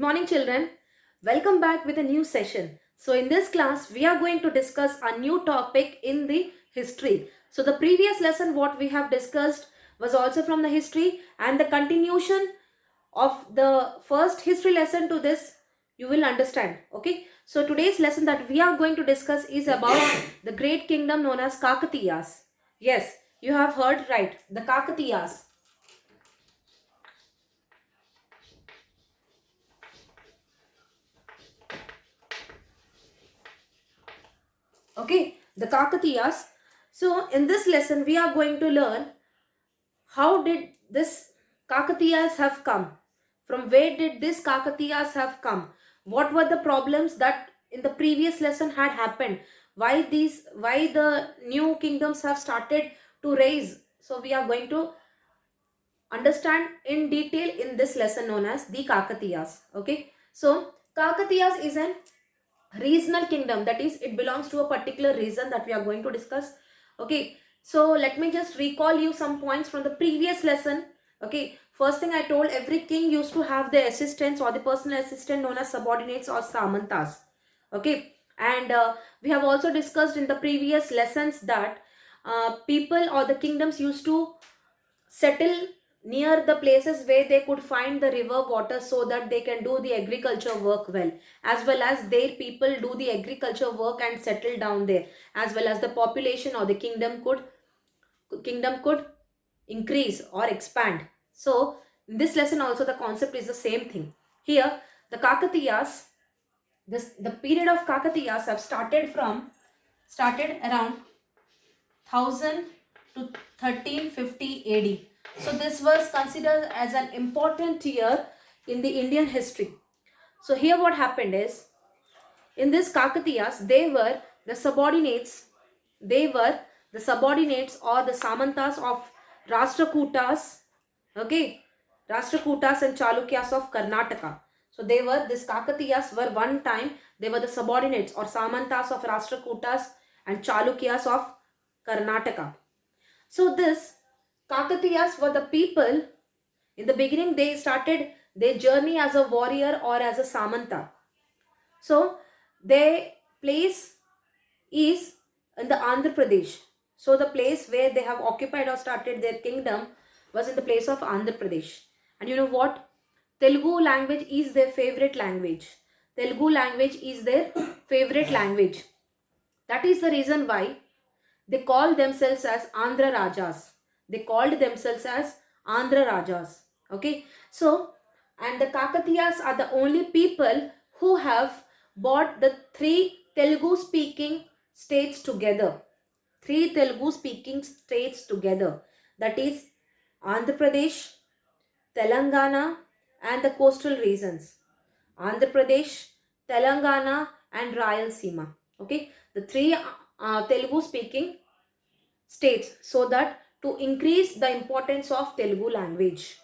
morning, children. Welcome back with a new session. So, in this class, we are going to discuss a new topic in the history. So, the previous lesson, what we have discussed, was also from the history, and the continuation of the first history lesson to this, you will understand. Okay. So, today's lesson that we are going to discuss is about the great kingdom known as Kakatiyas. Yes, you have heard right. The Kakatiyas. Okay, the Kakatiyas. So in this lesson we are going to learn how did this Kakatiyas have come, from where did this Kakatiyas have come, what were the problems that in the previous lesson had happened, why the new kingdoms have started to rise. So we are going to understand in detail in this lesson known as the Kakatiyas. Okay, so Kakatiyas is an regional kingdom, that is it belongs to a particular region that we are going to discuss. Okay, so let me just recall you some points from the previous lesson. Okay, first thing I told, every king used to have the assistants or the personal assistant known as subordinates or samantas. Okay, and we have also discussed in the previous lessons that people or the kingdoms used to settle near the places where they could find the river water so that they can do the agriculture work well, as well as their people do the agriculture work and settle down there, as well as the population or the kingdom could increase or expand. So in this lesson also the concept is the same thing. Here the Kakatiyas, the period of Kakatiyas have started around 1000 to 1350 AD. So this was considered as an important year in the Indian history. So here what happened is, in this Kakatiyas, they were the subordinates or the Samantas of Rashtrakutas, okay, Rashtrakutas and Chalukyas of Karnataka. So this Kakatiyas were one time, they were the subordinates or Samantas of Rashtrakutas and Chalukyas of Karnataka. So this Kakatiyas were the people, in the beginning they started their journey as a warrior or as a Samanta. So their place is in the Andhra Pradesh. So the place where they have occupied or started their kingdom was in the place of Andhra Pradesh. And you know what? Telugu language is their favorite language. Telugu language is their favorite language. That is the reason why they called themselves as Andhra Rajas. They called themselves as Andhra Rajas. Okay. So, and the Kakatiyas are the only people who have brought the three Telugu speaking states together. Three Telugu speaking states together. That is Andhra Pradesh, Telangana, and the coastal regions. Andhra Pradesh, Telangana, and Rayalaseema. Okay, the three Telugu speaking states, so that to increase the importance of Telugu language,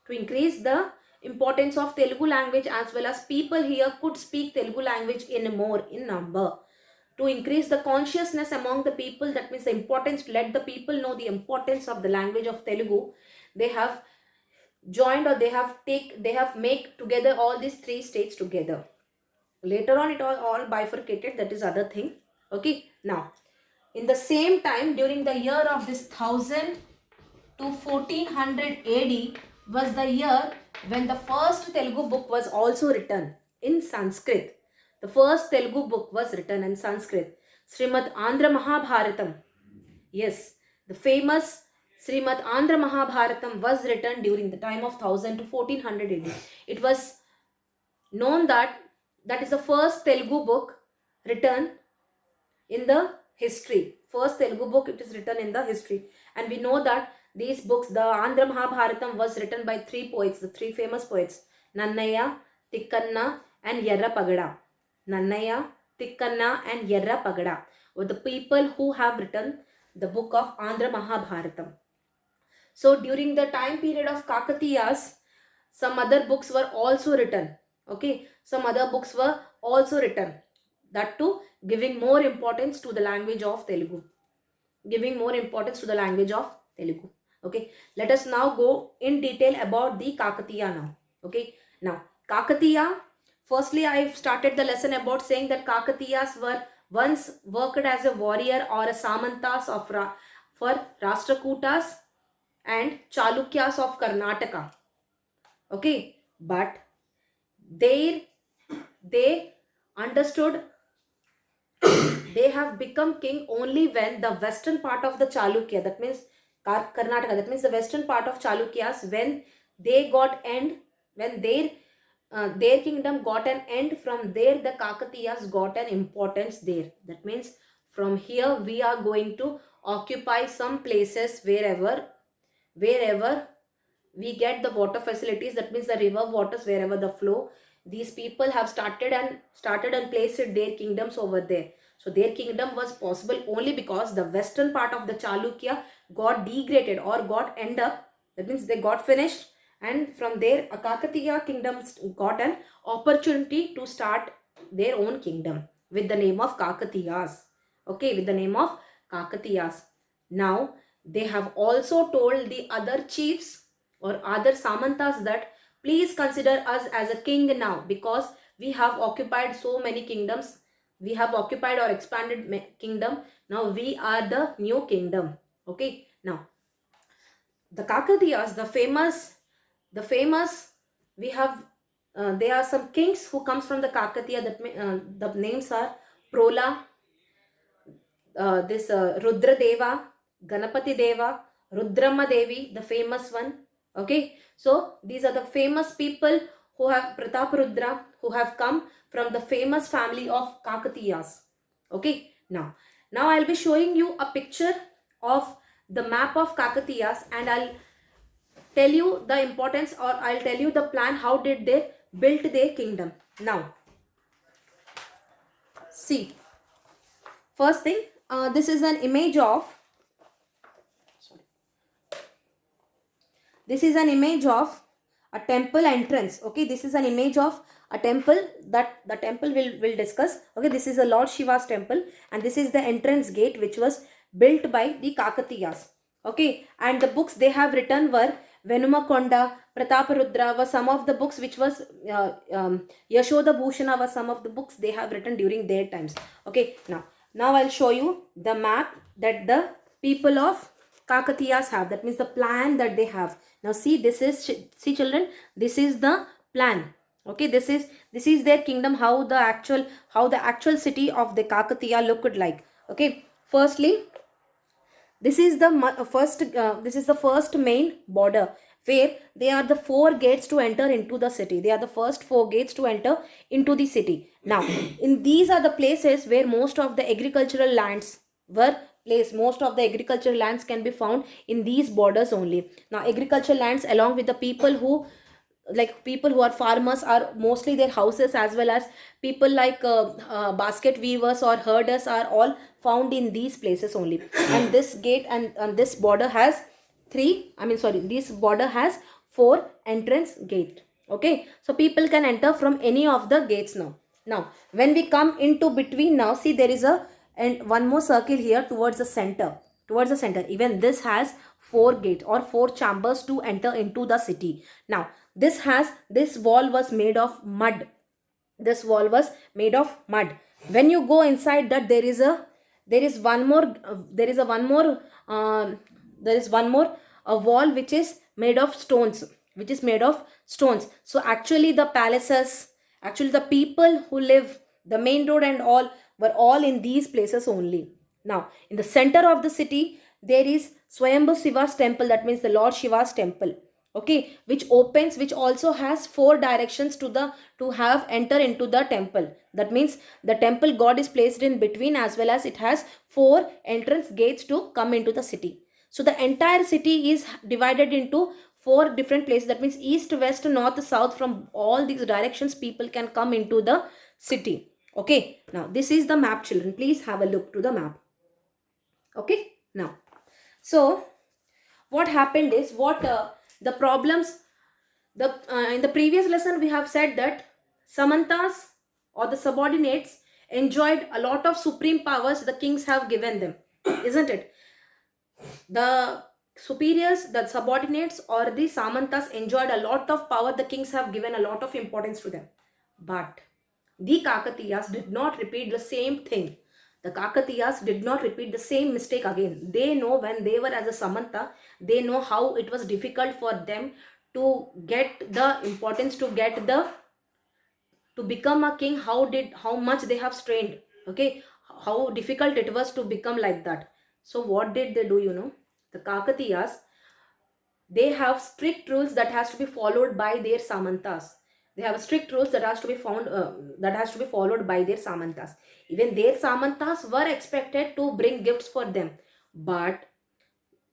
to increase the importance of Telugu language, as well as people here could speak Telugu language in number, to increase the consciousness among the people, that means the importance, to let the people know the importance of the language of Telugu, they have joined, or they have make together all these three states together. Later on it all bifurcated, that is other thing. Okay, now in the same time, during the year of this 1000 to 1400 AD was the year when the first Telugu book was also written in Sanskrit. The first Telugu book was written in Sanskrit, Srimad Andhra Mahabharatam. Yes, the famous Srimad Andhra Mahabharatam was written during the time of 1000 to 1400 AD. It was known that that is the first Telugu book written in the history. First Telugu book, it is written in the history. And we know that these books, the Andhra Mahabharatam, was written by three poets, the three famous poets, Nannaya, Tikkanna, and Yerra Pagada. Nannaya, Tikkanna, and Yerra Pagada were the people who have written the book of Andhra Mahabharatam. So during the time period of Kakatiyas, some other books were also written. Okay, some other books were also written, that too giving more importance to the language of Telugu, giving more importance to the language of Telugu. Okay, let us now go in detail about the Kakatiya now. Okay, now Kakatiya, firstly I've started the lesson about saying that Kakatiyas were once worked as a warrior or a Samantas of for Rashtrakutas and Chalukyas of Karnataka. Okay, but they they understood they have become king only when the western part of the Chalukya, that means Karnataka, that means the western part of Chalukyas, when they got end, when their kingdom got an end, from there the Kakatiyas got an importance there. That means from here we are going to occupy some places wherever we get the water facilities, that means the river waters wherever the flow. These people have started and placed their kingdoms over there. So their kingdom was possible only because the western part of the Chalukya got degraded or got end up, that means they got finished, and from there a Kakatiya kingdom got an opportunity to start their own kingdom with the name of Kakatiyas. Okay, with the name of Kakatiyas. Now they have also told the other chiefs or other Samantas that please consider us as a king now, because we have occupied so many kingdoms. We have occupied or expanded kingdom. Now we are the new kingdom. Okay. Now the Kakatiyas, the famous, we have, there are some kings who comes from the Kakatiya. The names are Prola, this Rudra Deva, Ganapati Deva, Rudrama Devi, the famous one. Okay, so these are the famous people who have Pratap Rudra, who have come from the famous family of Kakatiyas. Okay, now I'll be showing you a picture of the map of Kakatiyas, and I'll tell you the importance, or I'll tell you the plan, how did they build their kingdom. Now, see, first thing, this is an image of, this is an image of a temple entrance. Okay, this is an image of a temple that the temple will discuss. Okay, this is a Lord Shiva's temple, and this is the entrance gate which was built by the Kakatiyas. Okay, and the books they have written were Venumakonda, Prataparudra was some of the books which was Yashoda Bhushana was some of the books they have written during their times. Okay, now I'll show you the map that the people of Kakatiyas have. That means the plan that they have. Now see, this is, see children, this is the plan. Okay, this is their kingdom, how the actual city of the Kakatiya looked like. Okay, firstly, this is the first main border, where they are the 4 gates to enter into the city. They are the first 4 gates to enter into the city. Now, in these are the places where most of the agricultural lands were placed. Most of the agricultural lands can be found in these borders only. Now, agricultural lands, along with the people who are farmers, are mostly their houses, as well as people like basket weavers or herders are all found in these places only. And this gate and this border has this border has 4 entrance gate. Okay, so people can enter from any of the gates. Now when we come into between, now see, there is a and one more circle here towards the center. Even this has 4 gates or 4 chambers to enter into the city. Now this wall was made of mud. This wall was made of mud. When you go inside that, there is one more a wall which is made of stones. So actually the palaces, actually the people who live, the main road and all, were all in these places only. Now in the center of the city there is Swayambhu Shiva's temple, that means the Lord Shiva's temple. Okay, which also has 4 directions to have enter into the temple. That means the temple god is placed in between, as well as it has 4 entrance gates to come into the city. So the entire city is divided into 4 different places. That means east, west, north, south, from all these directions people can come into the city. Okay, now this is the map, children. Please have a look to the map. Okay, now, so what happened is, the problems, in the previous lesson we have said that Samantas or the subordinates enjoyed a lot of supreme powers the kings have given them, isn't it? The superiors, the subordinates or the Samantas enjoyed a lot of power. The kings have given a lot of importance to them. But the Kakatiyas did not repeat the same thing. The Kakatiyas did not repeat the same mistake again. They know when they were as a Samanta, they know how it was difficult for them to get the importance, to become a king. How much they have strained, okay, how difficult it was to become like that. So what did they do, the Kakatiyas, they have strict rules that has to be followed by their Samantas. They have strict rules that has to be followed by their Samantas. Even their Samantas were expected to bring gifts for them, but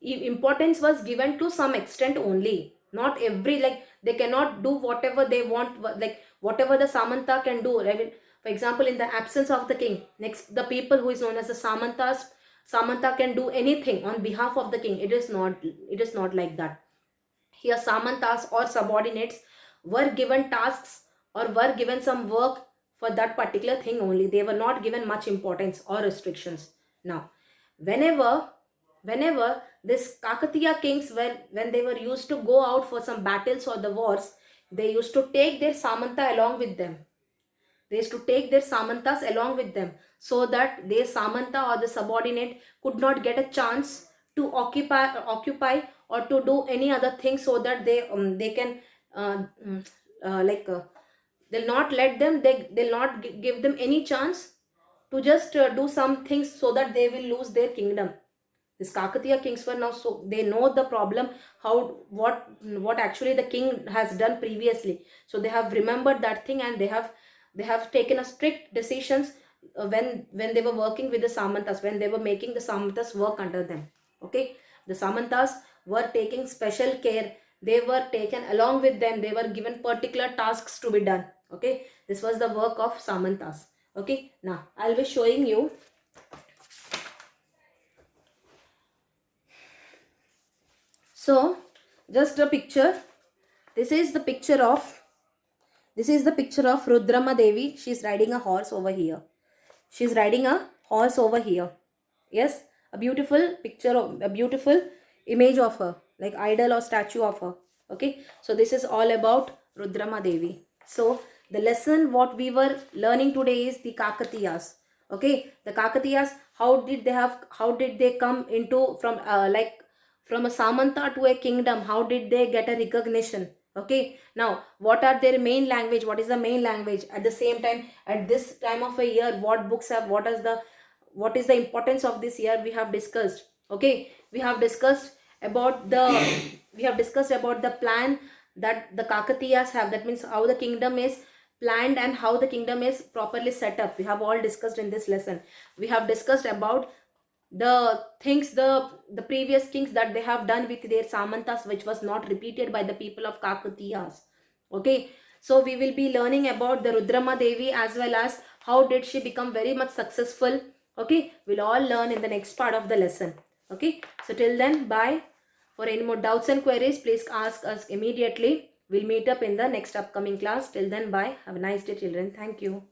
importance was given to some extent only. Not every, like, they cannot do whatever they want, like whatever the Samanta can do. I mean, for example, in the absence of the king, next the people who is known as the Samanta can do anything on behalf of the king. It is not like that. Here Samantas or subordinates were given tasks or were given some work for that particular thing only. They were not given much importance or restrictions. Now, whenever this Kakatiya kings were, when they were used to go out for some battles or the wars, they used to take their Samanta along with them. They used to take their Samantas along with them, so that their Samanta or the subordinate could not get a chance to occupy or to do any other thing, so that they can uh, mm, like they'll not let them, they'll not give them any chance to just do some things, so that they will lose their kingdom. These Kakatiya kings were now, so they know the problem, how what actually the king has done previously. So they have remembered that thing, and they have taken a strict decisions when they were working with the Samantas, when they were making the Samantas work under them. Okay, the Samantas were taking special care. They were taken along with them. They were given particular tasks to be done. Okay, this was the work of Samantas. Okay, now I'll be showing you. So, just a picture. This is the picture of Rudrama Devi. She's riding a horse over here. She's riding a horse over here. Yes, a beautiful picture of a beautiful image of her, like idol or statue of her. Okay, so this is all about Rudrama Devi. So the lesson what we were learning today is the Kakatiyas. Okay, the Kakatiyas, how did they come into from a Samanta to a kingdom? How did they get a recognition? Okay, now what are their main language? What is the main language? At the same time, at this time of a year, what books have, what is the importance of this year, we have discussed. Okay, we have discussed about the plan that the Kakatiyas have. That means how the kingdom is planned and how the kingdom is properly set up. We have all discussed in this lesson. We have discussed about the things, the previous kings that they have done with their Samantas, which was not repeated by the people of Kakatiyas. Okay, so we will be learning about the Rudrama Devi, as well as how did she become very much successful. Okay, we'll all learn in the next part of the lesson. Okay, so till then, bye. For any more doubts and queries, please ask us immediately. We'll meet up in the next upcoming class. Till then, bye. Have a nice day, children. Thank you.